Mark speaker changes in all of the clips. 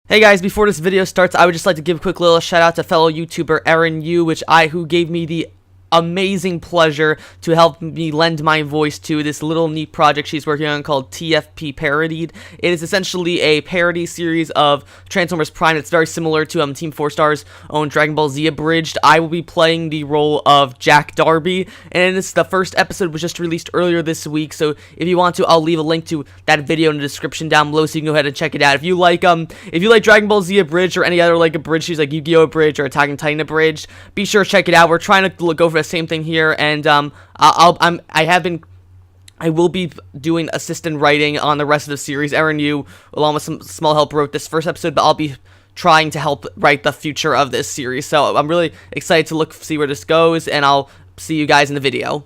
Speaker 1: Hey guys, before this video starts, I would just like to give a quick little shout out to fellow YouTuber Erin Yu, who gave me the amazing pleasure to help me lend my voice to this little neat project she's working on called TFP Parodied. It is essentially a parody series of Transformers Prime. It's very similar to Team 4 Star's own Dragon Ball Z Abridged. I will be playing the role of Jack Darby, and the first episode was just released earlier this week, so if you want to, I'll leave a link to that video in the description down below so you can go ahead and check it out. If you like Dragon Ball Z Abridged or any other abridged series like Yu-Gi-Oh! Abridged or Attack on Titan Abridged, be sure to check it out. We're trying to go for the same thing here, and I will be doing assistant writing on the rest of the series. Erin Yu, along with some small help, wrote this first episode, but I'll be trying to help write the future of this series. So I'm really excited to see where this goes, and I'll see you guys in the video.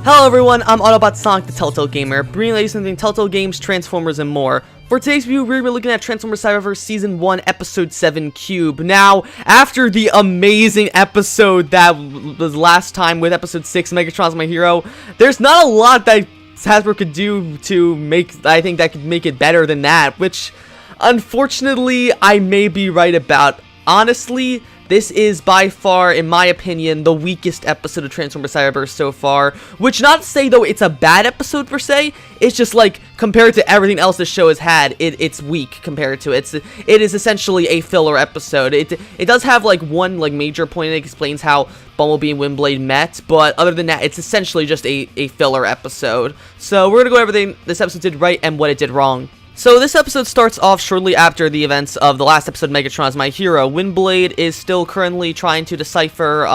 Speaker 1: Hello everyone, I'm Autobot Sonic the Telltale Gamer, bringing you something Telltale Games, Transformers, and more. For today's review, we're looking at Transformers Cyberverse Season 1, Episode 7, Cube. Now, after the amazing episode that was last time with Episode 6, Megatron's My Hero, there's not a lot that Hasbro could do to I think that could make it better than that, which, unfortunately, I may be right about. Honestly, this is by far, in my opinion, the weakest episode of Transformers Cyberverse so far. Which, not to say, though, it's a bad episode per se. It's just, compared to everything else the show has had, it's weak compared to it. It is essentially a filler episode. It does have, one, major point that explains how Bumblebee and Windblade met. But other than that, it's essentially just a filler episode. So, we're going to go over everything this episode did right and what it did wrong. So this episode starts off shortly after the events of the last episode, Megatron's My Hero. Windblade is still currently trying to decipher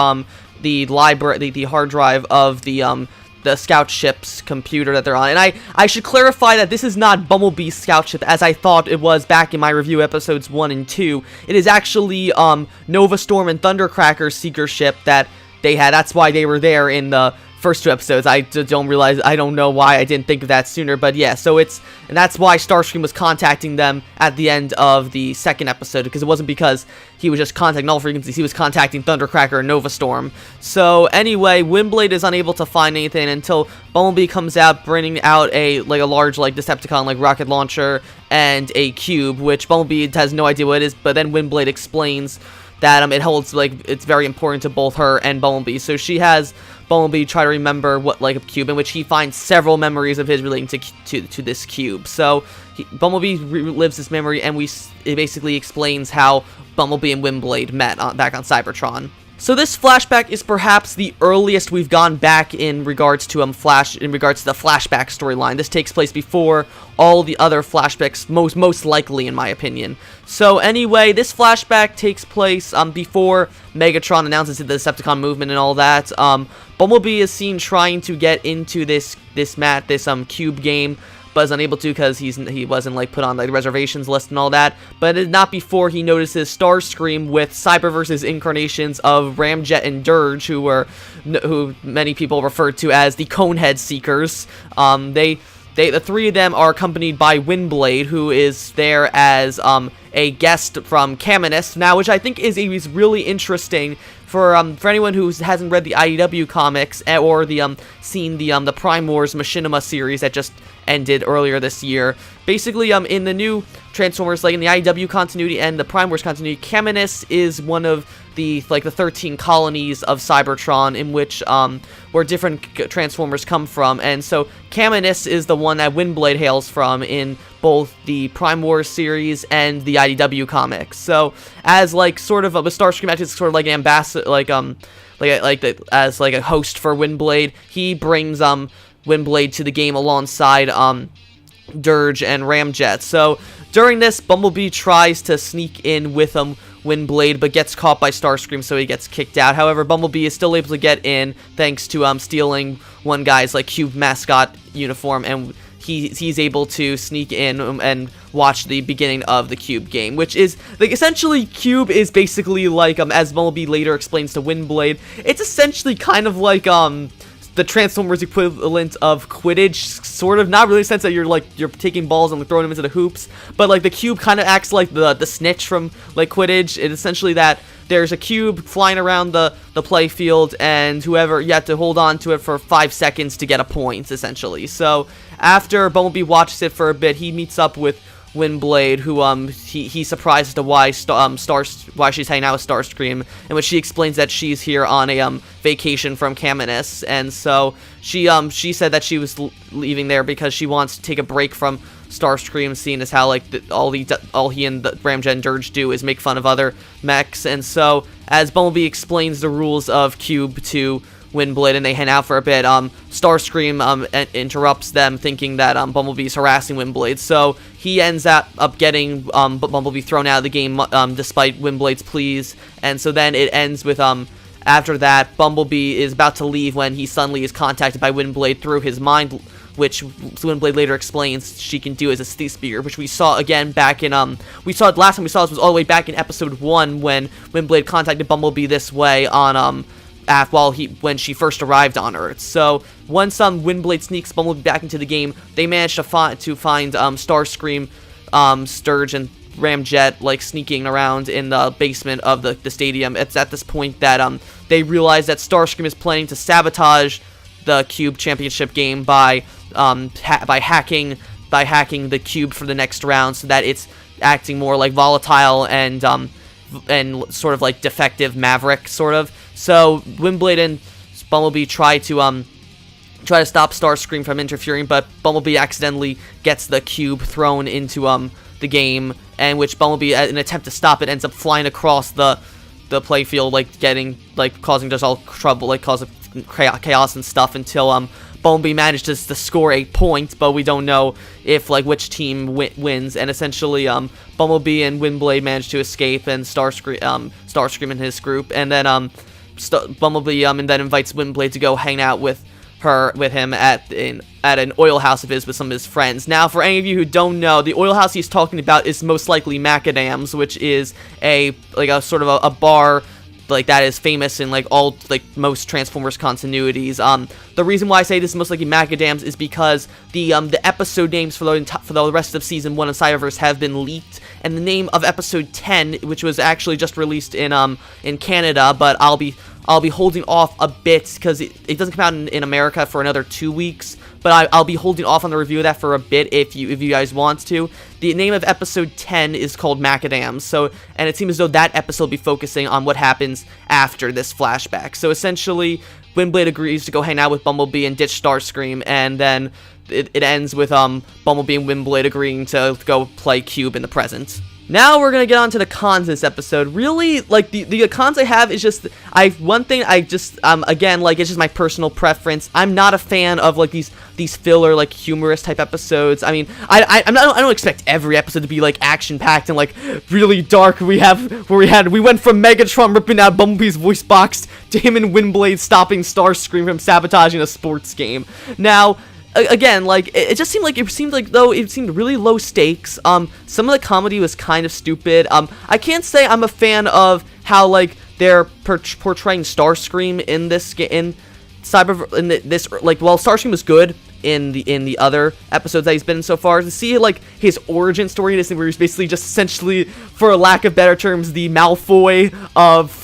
Speaker 1: the hard drive of the scout ship's computer that they're on. And I should clarify that this is not Bumblebee's scout ship as I thought it was back in my review episodes 1 and 2. It is actually Nova Storm and Thundercracker's seeker ship that they had. That's why they were there in the first 2 episodes. I don't know why I didn't think of that sooner, but yeah, and that's why Starscream was contacting them at the end of the second episode, because it wasn't because he was just contacting all frequencies, he was contacting Thundercracker and Nova Storm. So anyway, Windblade is unable to find anything until Bumblebee comes out, bringing out a large Decepticon rocket launcher and a cube, which Bumblebee has no idea what it is, but then Windblade explains that it holds, it's very important to both her and Bumblebee. So she has Bumblebee try to remember what, a cube, in which he finds several memories of his relating to this cube. So Bumblebee relives this memory, and it basically explains how Bumblebee and Windblade met back on Cybertron. So this flashback is perhaps the earliest we've gone back in regards to the flashback storyline. This takes place before all the other flashbacks, most likely in my opinion. So anyway, this flashback takes place before Megatron announces the Decepticon movement and all that. Bumblebee is seen trying to get into this cube game, but is unable to because he wasn't put on the reservations list and all that. But it is not before he notices Starscream with Cyberverse's incarnations of Ramjet and Dirge, who many people refer to as the Conehead Seekers. The 3 of them are accompanied by Windblade, who is there as a guest from Caminus, now, which I think is really interesting for anyone who hasn't read the IDW comics or seen the Prime Wars Machinima series that just ended earlier this year. Basically, in the new Transformers, in the IDW continuity and the Prime Wars continuity, Caminus is one of the 13 colonies of Cybertron, in which where different Transformers come from, and so Caminus is the one that Windblade hails from in both the Prime Wars series and the IDW comics. So as sort of with Starscream acting as sort of an ambassador, as a host for Windblade, he brings Windblade to the game alongside Dirge and Ramjet. So during this, Bumblebee tries to sneak in with Windblade, but gets caught by Starscream, so he gets kicked out. However, Bumblebee is still able to get in thanks to stealing one guy's cube mascot uniform, and he's able to sneak in and watch the beginning of the Cube game, which is essentially Cube is basically as Bumblebee later explains to Windblade, it's essentially kind of the Transformers equivalent of Quidditch, sort of. Not really in the sense that you're taking balls and throwing them into the hoops, but like the cube kind of acts like the snitch from like Quidditch. It's essentially that there's a cube flying around the play field, and whoever, you have to hold on to it for 5 seconds to get a point, essentially. So after Bumblebee watches it for a bit, he meets up with Windblade, who he's surprised as to why why she's hanging out with Starscream, in which she explains that she's here on a vacation from Caminus, and so she said that she was leaving there because she wants to take a break from Starscream, seeing as how like all he and the Ramjet and Dirge do is make fun of other mechs. And so as Bumblebee explains the rules of Cube to Windblade and they hang out for a bit, Starscream interrupts them, thinking that Bumblebee's harassing Windblade. So he ends up getting Bumblebee thrown out of the game despite Windblade's pleas. And so then it ends with after that, Bumblebee is about to leave when he suddenly is contacted by Windblade through his mind, which Windblade later explains she can do as a speaker, which we saw again back in last time we saw this was all the way back in episode 1 when Windblade contacted Bumblebee this way on when she first arrived on Earth. So once Windblade sneaks Bumblebee back into the game, they manage to find Starscream, Sturge, and Ramjet like sneaking around in the basement of the stadium. It's at this point that they realize that Starscream is planning to sabotage the Cube Championship game by hacking the Cube for the next round, so that it's acting more like volatile and sort of like defective Maverick sort of. So Windblade and Bumblebee try to stop Starscream from interfering, but Bumblebee accidentally gets the cube thrown into the game, and which Bumblebee, in an attempt to stop it, ends up flying across the playfield, causing just all trouble, causing chaos and stuff, until Bumblebee manages to score a point, but we don't know if which team wins. And essentially Bumblebee and Windblade manage to escape, and Starscream and his group, and then Bumblebee and then invites Windblade to go hang out with him at an oil house of his with some of his friends. Now, for any of you who don't know, the oil house he's talking about is most likely Macadam's, which is a sort of a bar that is famous in most Transformers continuities. The reason why I say this is most likely Macadam's is because the episode names for the rest of season 1 of Cyberverse have been leaked, and the name of episode 10, which was actually just released in Canada, but I'll be holding off a bit because it doesn't come out in America for another 2 weeks, but I'll be holding off on the review of that for a bit if you guys want to. The name of episode 10 is called Macadam's, and it seems as though that episode will be focusing on what happens after this flashback. So essentially, Windblade agrees to go hang out with Bumblebee and ditch Starscream, and then it ends with Bumblebee and Windblade agreeing to go play Cube in the present. Now we're gonna get on to the cons of this episode. Really, the cons I have is just again, it's just my personal preference. I'm not a fan of these filler humorous type episodes. I mean, I don't expect every episode to be action packed and really dark. We went from Megatron ripping out Bumblebee's voice box to him and Windblade stopping Starscream from sabotaging a sports game. Now, again, it just seemed really low stakes. Some of the comedy was kind of stupid. I can't say I'm a fan of how they're portraying Starscream in this in Cyberverse. While Starscream was good in the other episodes that he's been in so far, to see his origin story, this where he's basically just essentially, for lack of better terms, the Malfoy of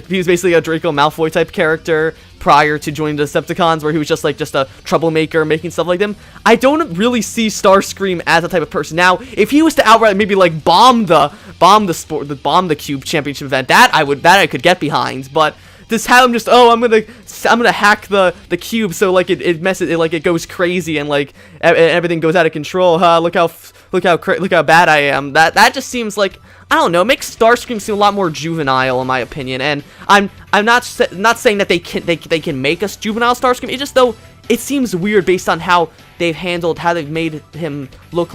Speaker 1: he was basically a Draco Malfoy type character prior to joining the Decepticons, where he was just a troublemaker making stuff like them. I don't really see Starscream as a type of person. Now, if he was to outright maybe bomb the Cube Championship event, that I could get behind, but this how I'm gonna hack the cube so it goes crazy and everything goes out of control. Look how bad I am. That just seems I don't know, makes Starscream seem a lot more juvenile in my opinion. And I'm not saying that they can make us juvenile Starscream. It's just though it seems weird based on how they've made him look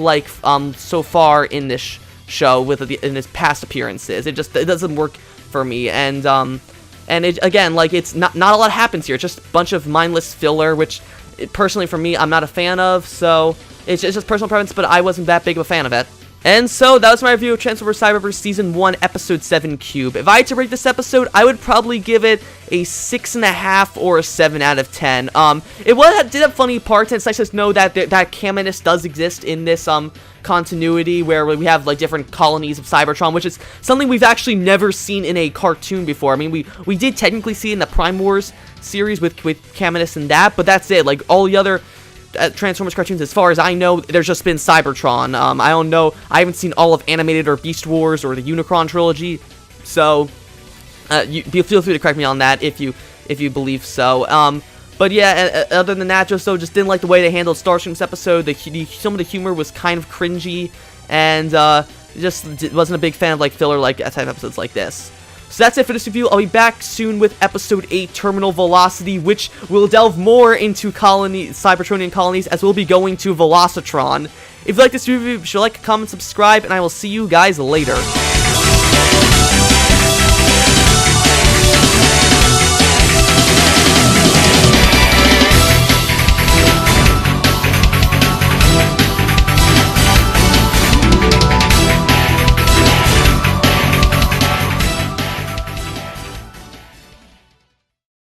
Speaker 1: so far in this show in his past appearances. It doesn't work for me. And it, again, it's not a lot happens here. It's just a bunch of mindless filler, which personally for me I'm not a fan of. So it's just personal preference, but I wasn't that big of a fan of it. And so, that was my review of Transformers Cyberverse Season 1, Episode 7 Cube. If I had to rate this episode, I would probably give it a 6.5 or a 7 out of 10. Did have funny parts, and it's nice to know that that Caminus does exist in this, continuity, where we have, like, different colonies of Cybertron, which is something we've actually never seen in a cartoon before. I mean, we did technically see it in the Prime Wars series with Caminus and that, but that's it. Like, all the other Transformers cartoons, as far as I know, there's just been Cybertron. I don't know, I haven't seen all of Animated or Beast Wars or the Unicron trilogy, so you feel free to correct me on that if you believe so. But yeah, other than that, just didn't like the way they handled Starscream's episode. Some of the humor was kind of cringy, and just wasn't a big fan of like filler like type episodes like this. So that's it for this review. I'll be back soon with Episode 8, Terminal Velocity, which will delve more into Cybertronian colonies, as we'll be going to Velocitron. If you like this review, be sure to like, comment, subscribe, and I will see you guys later.